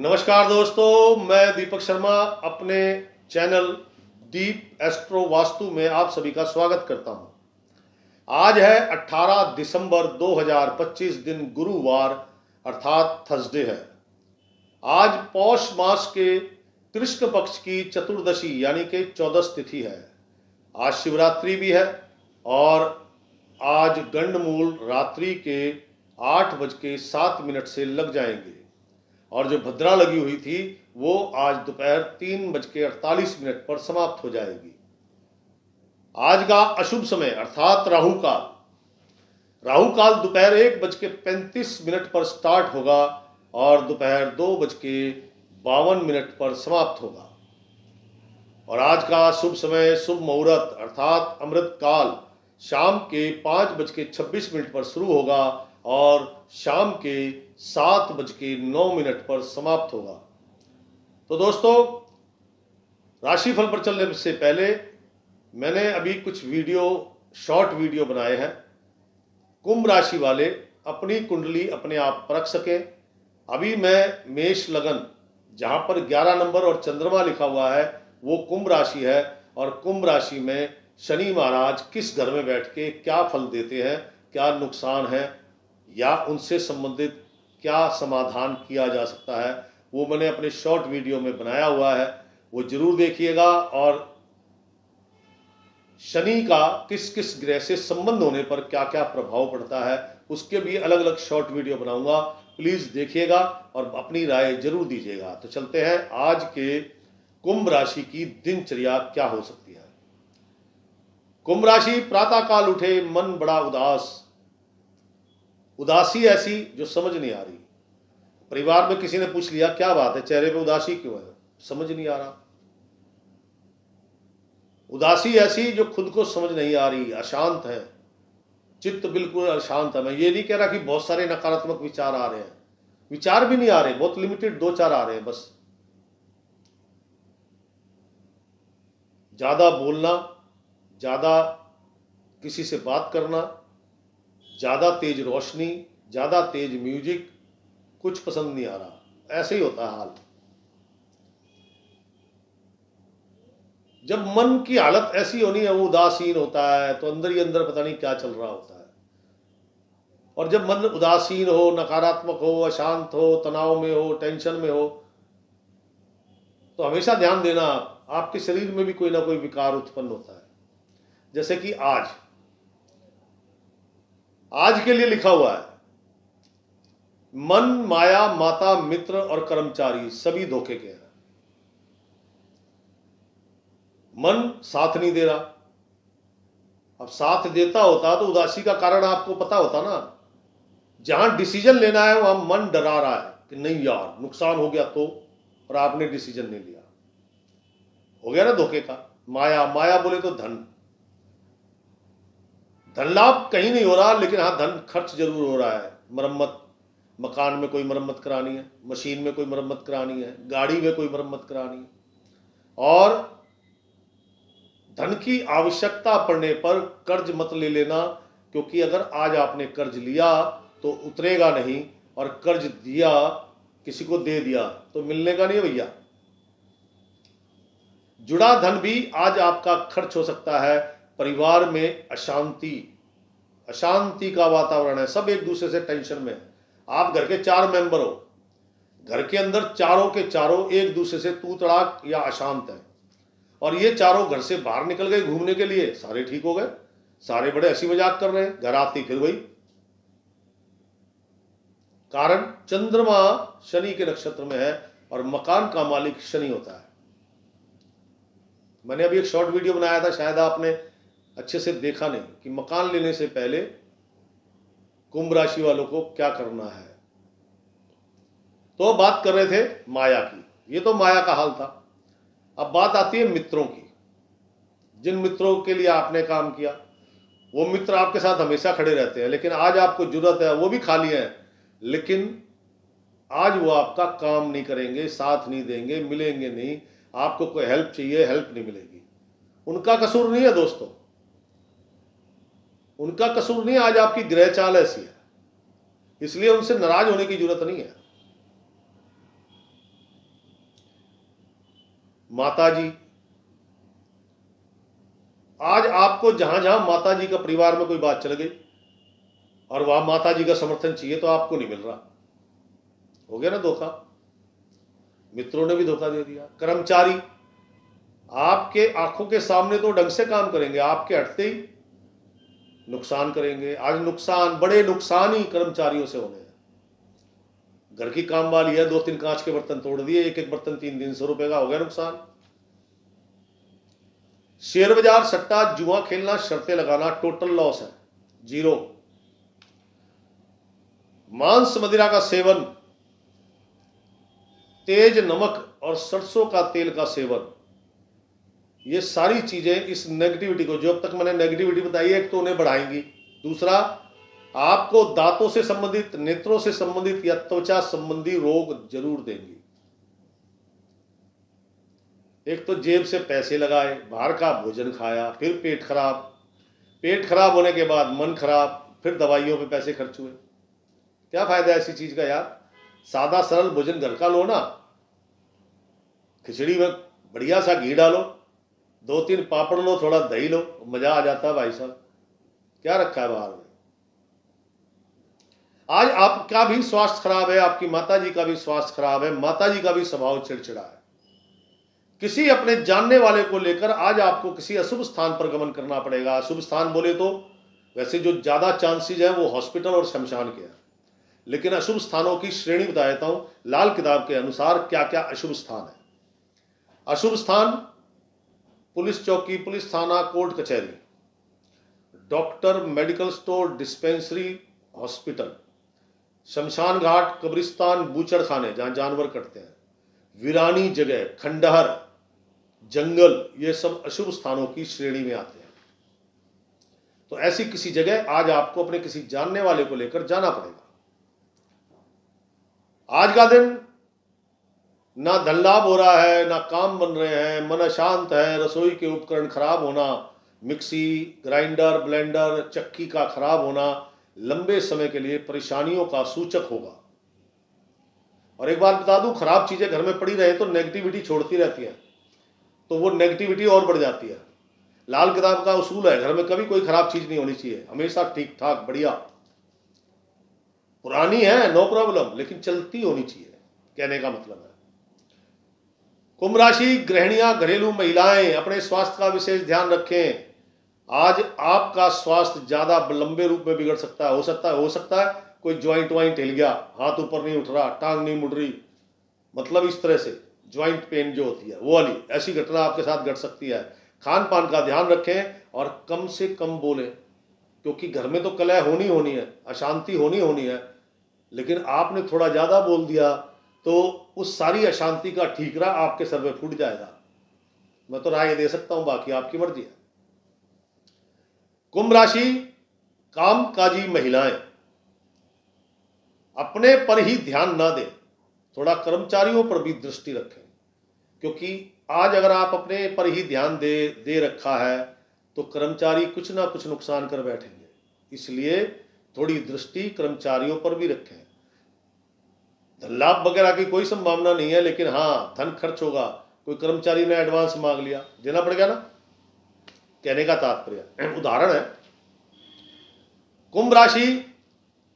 नमस्कार दोस्तों, मैं दीपक शर्मा अपने चैनल दीप एस्ट्रो वास्तु में आप सभी का स्वागत करता हूं। आज है 18 दिसंबर 2025 दिन गुरुवार अर्थात थर्सडे है। आज पौष मास के कृष्ण पक्ष की चतुर्दशी यानी कि 14 तिथि है। आज शिवरात्रि भी है और आज गंडमूल रात्रि के 8:07 से लग जाएंगे और जो भद्रा लगी हुई थी वो आज दोपहर 3:48 पर समाप्त हो जाएगी। आज का अशुभ समय अर्थात राहु काल दोपहर 1:35 पर स्टार्ट होगा और दोपहर 2:52 पर समाप्त होगा। और आज का शुभ समय शुभ मुहूर्त अर्थात अमृत काल शाम के 5:26 पर शुरू होगा और शाम के 7:09 पर समाप्त होगा। तो दोस्तों, राशिफल पर चलने से पहले मैंने अभी कुछ शॉर्ट वीडियो बनाए हैं। कुंभ राशि वाले अपनी कुंडली अपने आप परख सकें। अभी मैं मेष लगन जहां पर 11 नंबर और चंद्रमा लिखा हुआ है वो कुंभ राशि है और कुंभ राशि में शनि महाराज किस घर में बैठ के क्या फल देते हैं, क्या नुकसान है या उनसे संबंधित क्या समाधान किया जा सकता है, वो मैंने अपने शॉर्ट वीडियो में बनाया हुआ है, वो जरूर देखिएगा। और शनि का किस किस ग्रह से संबंध होने पर क्या क्या प्रभाव पड़ता है उसके भी अलग अलग शॉर्ट वीडियो बनाऊंगा। प्लीज देखिएगा और अपनी राय जरूर दीजिएगा। तो चलते हैं आज के कुंभ राशि की दिनचर्या क्या हो सकती है। कुंभ राशि प्रातः काल उठे मन बड़ा उदासी ऐसी जो समझ नहीं आ रही। परिवार में किसी ने पूछ लिया क्या बात है, चेहरे पे उदासी क्यों है, समझ नहीं आ रहा। उदासी ऐसी जो खुद को समझ नहीं आ रही, अशांत है, चित्त बिल्कुल अशांत है। मैं ये नहीं कह रहा कि बहुत सारे नकारात्मक विचार आ रहे हैं, विचार भी नहीं आ रहे, बहुत लिमिटेड 2-4 आ रहे हैं बस। ज्यादा बोलना, ज्यादा किसी से बात करना, ज्यादा तेज रोशनी, ज्यादा तेज म्यूजिक, कुछ पसंद नहीं आ रहा, ऐसे ही होता है हाल। जब मन की हालत ऐसी होनी है, वो उदासीन होता है तो अंदर ही अंदर पता नहीं क्या चल रहा होता है। और जब मन उदासीन हो, नकारात्मक हो, अशांत हो, तनाव में हो, टेंशन में हो, तो हमेशा ध्यान देना आपके शरीर में भी कोई ना कोई विकार उत्पन्न होता है। जैसे कि आज के लिए लिखा हुआ है, मन, माया, माता, मित्र और कर्मचारी सभी धोखे के हैं। मन साथ नहीं दे रहा। अब साथ देता होता तो उदासी का कारण आपको पता होता ना। जहां डिसीजन लेना है वहां मन डरा रहा है कि नहीं यार नुकसान हो गया तो, और आपने डिसीजन नहीं लिया, हो गया ना धोखे का। माया बोले तो धन लाभ कहीं नहीं हो रहा, लेकिन हाँ धन खर्च जरूर हो रहा है। मरम्मत, मकान में कोई मरम्मत करानी है, मशीन में कोई मरम्मत करानी है, गाड़ी में कोई मरम्मत करानी है। और धन की आवश्यकता पड़ने पर कर्ज मत ले लेना, क्योंकि अगर आज आपने कर्ज लिया तो उतरेगा नहीं, और कर्ज दिया किसी को दे दिया तो मिलने का नहीं है भैया। जुड़ा धन भी आज आपका खर्च हो सकता है। परिवार में अशांति का वातावरण है, सब एक दूसरे से टेंशन में है। आप घर के 4 मेंबर हो, घर के अंदर चारों के चारों एक दूसरे से तू तड़ाक या अशांत है, और ये चारों घर से बाहर निकल गए घूमने के लिए, सारे ठीक हो गए, सारे बड़े हंसी मजाक कर रहे हैं, घर आती फिर वही। कारण चंद्रमा शनि के नक्षत्र में है और मकान का मालिक शनि होता है। मैंने अभी एक शॉर्ट वीडियो बनाया था, शायद आपने अच्छे से देखा नहीं, कि मकान लेने से पहले कुंभ राशि वालों को क्या करना है। तो बात कर रहे थे माया की, ये तो माया का हाल था। अब बात आती है मित्रों की। जिन मित्रों के लिए आपने काम किया वो मित्र आपके साथ हमेशा खड़े रहते हैं, लेकिन आज आपको जरूरत है, वो भी खाली है, लेकिन आज वो आपका काम नहीं करेंगे, साथ नहीं देंगे, मिलेंगे नहीं। आपको कोई हेल्प चाहिए, हेल्प नहीं मिलेगी। उनका कसूर नहीं है दोस्तों, उनका कसूर नहीं है, आज आपकी ग्रह चाल ऐसी है, इसलिए उनसे नाराज होने की जरूरत नहीं है। माता जी, आज आपको जहां जहां माता जी का परिवार में कोई बात चल गई और वहां माता जी का समर्थन चाहिए तो आपको नहीं मिल रहा, हो गया ना धोखा। मित्रों ने भी धोखा दे दिया। कर्मचारी आपके आंखों के सामने तो ढंग से काम करेंगे, आपके हटते ही नुकसान करेंगे। आज नुकसान, बड़े नुकसान ही कर्मचारियों से होने हैं। घर की काम वाली है, 2-3 कांच के बर्तन तोड़ दिए, एक एक बर्तन 300 रुपए का, हो गया नुकसान। शेयर बाजार, सट्टा, जुआ खेलना, शर्तें लगाना, टोटल लॉस है, जीरो। मांस मदिरा का सेवन, तेज नमक और सरसों का तेल का सेवन, ये सारी चीजें इस नेगेटिविटी को, जो अब तक मैंने नेगेटिविटी बताई है, एक तो उन्हें बढ़ाएंगी, दूसरा आपको दांतों से संबंधित, नेत्रों से संबंधित या त्वचा संबंधी रोग जरूर देंगी। एक तो जेब से पैसे लगाए, बाहर का भोजन खाया, फिर पेट खराब, पेट खराब होने के बाद मन खराब, फिर दवाइयों पे पैसे खर्च हुए। क्या फायदा ऐसी चीज का यार? सादा सरल भोजन घर का लो ना, खिचड़ी में बढ़िया सा घी डालो, 2-3 पापड़ लो, थोड़ा दही लो, मजा आ जाता है भाई साहब। क्या रखा है बाहर में? आज आपका भी स्वास्थ्य खराब है, आपकी माता जी का भी स्वास्थ्य खराब है, माता जी का भी स्वभाव चिड़चिड़ा है। किसी अपने जानने वाले को लेकर आज आपको किसी अशुभ स्थान पर गमन करना पड़ेगा। अशुभ स्थान बोले तो वैसे जो ज्यादा चांसेज है वो हॉस्पिटल और शमशान के हैं, लेकिन अशुभ स्थानों की श्रेणी बता देता हूं लाल किताब के अनुसार क्या क्या अशुभ स्थान है। अशुभ स्थान: पुलिस चौकी, पुलिस थाना, कोर्ट कचहरी, doctor, medical store, dispensary, hospital, शमशान घाट, कब्रिस्तान, बूचड़ खाने जहां जानवर कटते हैं, वीरानी जगह, खंडहर, जंगल, ये सब अशुभ स्थानों की श्रेणी में आते हैं। तो ऐसी किसी जगह आज आपको अपने किसी जानने वाले को लेकर जाना पड़ेगा। आज का दिन ना धन लाभ हो रहा है, ना काम बन रहे हैं, मन अशांत है, रसोई के उपकरण खराब होना, मिक्सी, ग्राइंडर, ब्लेंडर, चक्की का खराब होना लंबे समय के लिए परेशानियों का सूचक होगा। और एक बात बता दूं, खराब चीजें घर में पड़ी रहे तो नेगेटिविटी छोड़ती रहती है, तो वो नेगेटिविटी और बढ़ जाती है। लाल किताब का उसूल है, घर में कभी कोई खराब चीज नहीं होनी चाहिए, हमेशा ठीक ठाक बढ़िया, पुरानी है नो प्रॉब्लम, लेकिन चलती होनी चाहिए, कहने का मतलब है। कुंभ राशि, गृहिणियां, घरेलू महिलाएं अपने स्वास्थ्य का विशेष ध्यान रखें। आज आपका स्वास्थ्य ज्यादा लंबे रूप में बिगड़ सकता है। हो सकता है कोई ज्वाइंट वाइंट हिल गया, हाथ ऊपर नहीं उठ रहा, टांग नहीं मुड़ रही, मतलब इस तरह से ज्वाइंट पेन जो होती है वो वाली, ऐसी घटना आपके साथ घट सकती है। खान पान का ध्यान रखें और कम से कम बोलें, क्योंकि घर में तो कलह होनी है, अशांति होनी है, लेकिन आपने थोड़ा ज्यादा बोल दिया तो उस सारी अशांति का ठीकरा आपके सर में फूट जाएगा। मैं तो राय दे सकता हूं, बाकी आपकी मर्जी है। कुंभ राशि, कामकाजी महिलाएं अपने पर ही ध्यान ना दें, थोड़ा कर्मचारियों पर भी दृष्टि रखें, क्योंकि आज अगर आप अपने पर ही ध्यान दे रखा है तो कर्मचारी कुछ ना कुछ नुकसान कर बैठेंगे, इसलिए थोड़ी दृष्टि कर्मचारियों पर भी रखें। धन लाभ वगैरह की कोई संभावना नहीं है, लेकिन हाँ धन खर्च होगा। कोई कर्मचारी ने एडवांस मांग लिया, देना पड़ेगा ना, कहने का तात्पर्य उदाहरण है। कुंभ राशि,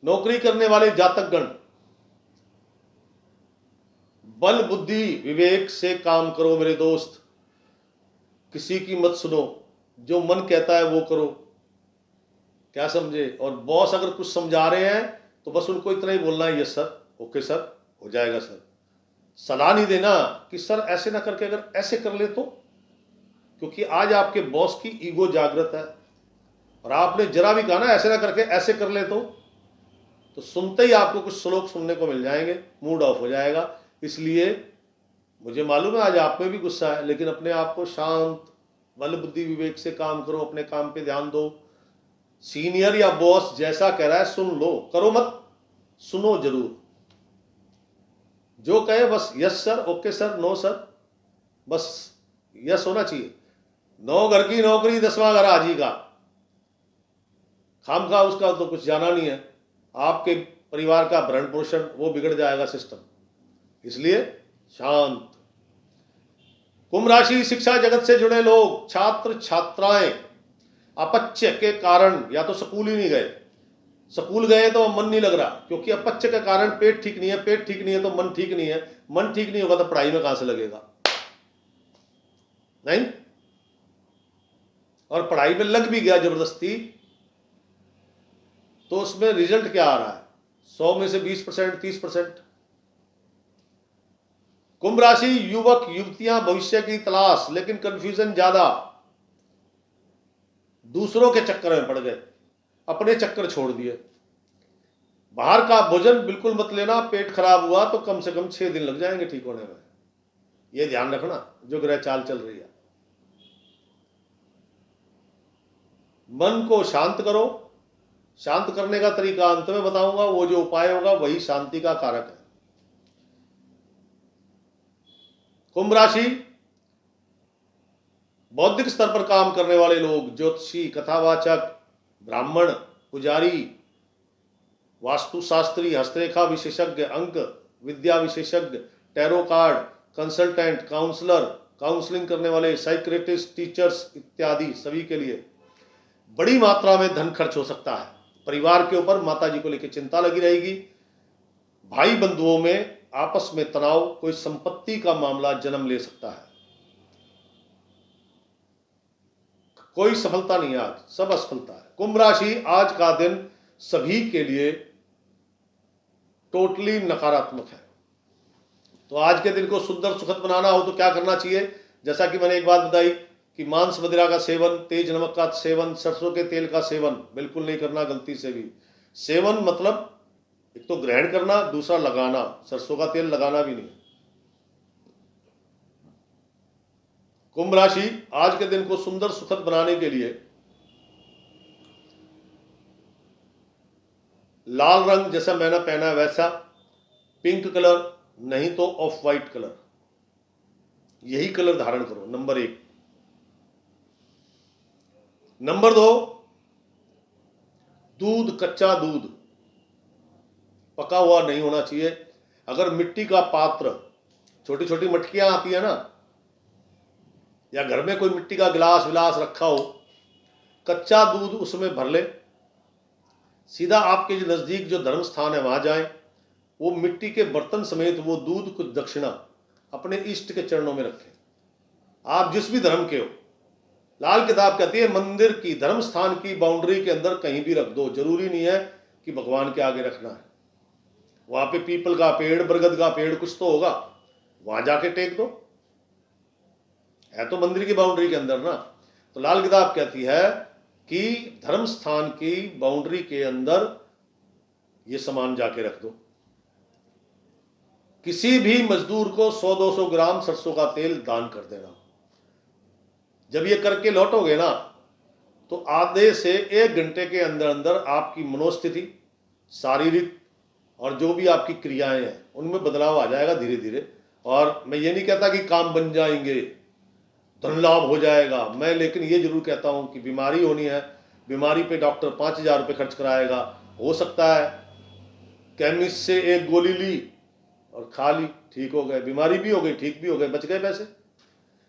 नौकरी करने वाले जातकगण बल बुद्धि विवेक से काम करो मेरे दोस्त, किसी की मत सुनो, जो मन कहता है वो करो, क्या समझे। और बॉस अगर कुछ समझा रहे हैं तो बस उनको इतना ही बोलना है, यस सर, ओके सर, हो जाएगा सर। सलाह नहीं देना कि सर ऐसे ना करके अगर ऐसे कर ले तो, क्योंकि आज आपके बॉस की ईगो जागृत है और आपने जरा भी कहा ना ऐसे ना करके ऐसे कर ले तो सुनते ही आपको कुछ श्लोक सुनने को मिल जाएंगे, मूड ऑफ हो जाएगा। इसलिए मुझे मालूम है आज आप में भी गुस्सा है, लेकिन अपने आप को शांत, बल बुद्धि विवेक से काम करो, अपने काम पे ध्यान दो। सीनियर या बॉस जैसा कह रहा है सुन लो, करो मत, सुनो जरूर, जो कहे बस yes sir, okay sir, no sir, बस यस होना चाहिए। 9 घर की नौकरी 10वां घर आजी का, खामखा उसका तो कुछ जाना नहीं है, आपके परिवार का भरण पोषण वो बिगड़ जाएगा सिस्टम, इसलिए शांत। कुंभ राशि शिक्षा जगत से जुड़े लोग, छात्र छात्राएं अपच के कारण या तो स्कूल ही नहीं गए, स्कूल गए तो मन नहीं लग रहा, क्योंकि अपच के कारण पेट ठीक नहीं है, पेट ठीक नहीं है तो मन ठीक नहीं है, मन ठीक नहीं होगा तो पढ़ाई में कहां से लगेगा, नहीं। और पढ़ाई में लग भी गया जबरदस्ती तो उसमें रिजल्ट क्या आ रहा है, 100 में से 20%, 30%। कुंभ राशि युवक युवतियां भविष्य की तलाश, लेकिन कंफ्यूजन ज्यादा, दूसरों के चक्कर में पड़ गए, अपने चक्कर छोड़ दिए। बाहर का भोजन बिल्कुल मत लेना, पेट खराब हुआ तो कम से कम 6 दिन लग जाएंगे ठीक होने में, यह ध्यान रखना जो ग्रह चाल चल रही है। मन को शांत करो, शांत करने का तरीका अंत में बताऊंगा, वो जो उपाय होगा वही शांति का कारक है। कुंभ राशि बौद्धिक स्तर पर काम करने वाले लोग, ज्योतिषी, कथावाचक, ब्राह्मण, पुजारी, वास्तुशास्त्री, हस्तरेखा विशेषज्ञ, अंक विद्या विशेषज्ञ, tarot card, consultant, counsellor, counselling करने वाले, साइक्रेटिस्ट, टीचर्स इत्यादि सभी के लिए बड़ी मात्रा में धन खर्च हो सकता है। परिवार के ऊपर माता जी को लेकर चिंता लगी रहेगी। भाई बंधुओं में आपस में तनाव, कोई संपत्ति का मामला जन्म ले सकता है। कोई सफलता नहीं है, आज सब असफलता है। कुंभ राशि आज का दिन सभी के लिए टोटली नकारात्मक है। तो आज के दिन को सुंदर सुखद बनाना हो तो क्या करना चाहिए, जैसा कि मैंने एक बात बताई कि मांस मदिरा का सेवन, तेज नमक का सेवन, सरसों के तेल का सेवन बिल्कुल नहीं करना गलती से भी। सेवन मतलब एक तो ग्रहण करना, दूसरा लगाना, सरसों का तेल लगाना भी नहीं। कुंभ राशि आज के दिन को सुंदर सुखद बनाने के लिए लाल रंग जैसा मैंने पहना है वैसा, पिंक कलर नहीं तो ऑफ वाइट कलर, यही कलर धारण करो, नंबर 1। नंबर 2, दूध, कच्चा दूध पका हुआ नहीं होना चाहिए। अगर मिट्टी का पात्र, छोटी छोटी मटकियां आती है ना, या घर में कोई मिट्टी का गिलास विलास रखा हो, कच्चा दूध उसमें भर ले, सीधा आपके जो नजदीक जो धर्म स्थान है वहां जाएं, वो मिट्टी के बर्तन समेत वो दूध कुछ दक्षिणा अपने इष्ट के चरणों में रखें। आप जिस भी धर्म के हो, लाल किताब कहती है मंदिर की, धर्म स्थान की बाउंड्री के अंदर कहीं भी रख दो, जरूरी नहीं है कि भगवान के आगे रखना है। वहां पे पीपल का पेड़, बरगद का पेड़ कुछ तो होगा, वहां जाके टेक दो, है तो मंदिर की बाउंड्री के अंदर ना। तो लाल किताब कहती है कि धर्म स्थान की बाउंड्री के अंदर ये सामान जाके रख दो। किसी भी मजदूर को 100-200 ग्राम सरसों का तेल दान कर देना। जब ये करके लौटोगे ना, तो आधे से 1 घंटे के अंदर अंदर आपकी मनोस्थिति, शारीरिक और जो भी आपकी क्रियाएं हैं उनमें बदलाव आ जाएगा धीरे धीरे। और मैं ये नहीं कहता कि काम बन जाएंगे, धन लाभ हो जाएगा, मैं लेकिन ये जरूर कहता हूं कि बीमारी होनी है, बीमारी पे डॉक्टर 5,000 रुपये खर्च कराएगा, हो सकता है केमिस्ट से एक गोली ली और खा ली, ठीक हो गए, बीमारी भी हो गई, ठीक भी हो गए, बच गए पैसे।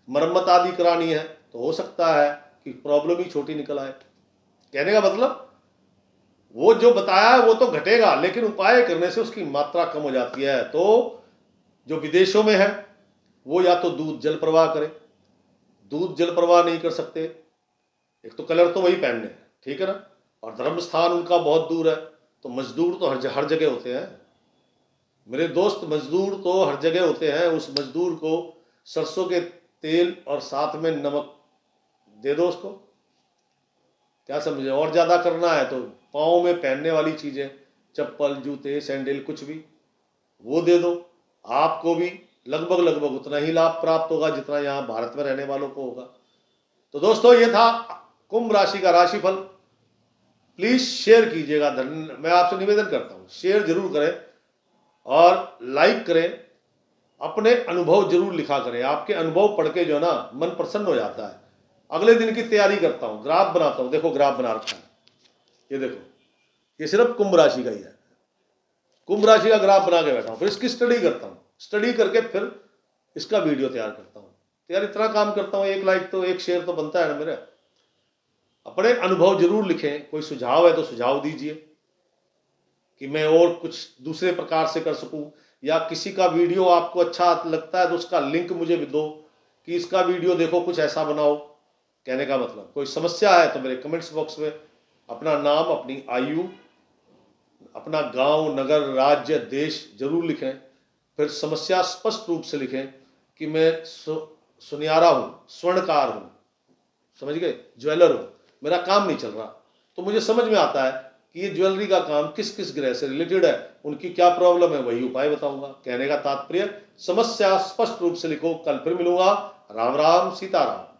मरम्मत आदि करानी है तो हो सकता है कि प्रॉब्लम ही छोटी निकल आए। कहने का मतलब वो जो बताया है वो तो घटेगा, लेकिन उपाय करने से उसकी मात्रा कम हो जाती है। तो जो विदेशों में है वो या तो दूध जल प्रवाह करे, दूध जल प्रवाह नहीं कर सकते, एक तो कलर तो वही पहनने हैं, ठीक है ना, और धर्म स्थान उनका बहुत दूर है, तो मजदूर तो हर जगह होते हैं मेरे दोस्त, मजदूर तो हर जगह होते हैं। उस मजदूर को सरसों के तेल और साथ में नमक दे दो उसको, क्या समझे। और ज्यादा करना है तो पाँव में पहनने वाली चीजें, चप्पल, जूते, सैंडल, कुछ भी वो दे दो, आपको भी लगभग उतना ही लाभ प्राप्त होगा जितना यहाँ भारत में रहने वालों को होगा। तो दोस्तों ये था कुंभ राशि का राशिफल। प्लीज शेयर कीजिएगा, मैं आपसे निवेदन करता हूँ शेयर जरूर करें और लाइक करें, अपने अनुभव जरूर लिखा करें। आपके अनुभव पढ़ के जो ना मन प्रसन्न हो जाता है। अगले दिन की तैयारी करता हूँ, ग्राफ बनाता हूँ, देखो ग्राफ बना रखा है, ये देखो, ये सिर्फ कुंभ राशि का ही है, कुंभ राशि का ग्राफ बना के बैठा हूँ, फिर इसकी स्टडी करता हूँ, स्टडी करके फिर इसका वीडियो तैयार करता हूँ। तो यार इतना काम करता हूँ, 1 लाइक तो 1 शेयर तो बनता है ना मेरा। अपने अनुभव जरूर लिखें, कोई सुझाव है तो सुझाव दीजिए कि मैं और कुछ दूसरे प्रकार से कर सकूं, या किसी का वीडियो आपको अच्छा लगता है तो उसका लिंक मुझे भी दो कि इसका वीडियो देखो, कुछ ऐसा बनाओ। कहने का मतलब कोई समस्या है तो मेरे कमेंट्स बॉक्स में अपना नाम, अपनी आयु, अपना गांव, नगर, राज्य, देश जरूर लिखें। फिर समस्या स्पष्ट रूप से लिखें कि मैं सुनियारा हूं, स्वर्णकार हूं, समझ गए, ज्वेलर हूं, मेरा काम नहीं चल रहा, तो मुझे समझ में आता है कि ये ज्वेलरी का काम किस किस ग्रह से रिलेटेड है, उनकी क्या प्रॉब्लम है, वही उपाय बताऊंगा। कहने का तात्पर्य समस्या स्पष्ट रूप से लिखो। कल फिर मिलूंगा। राम राम, सीताराम।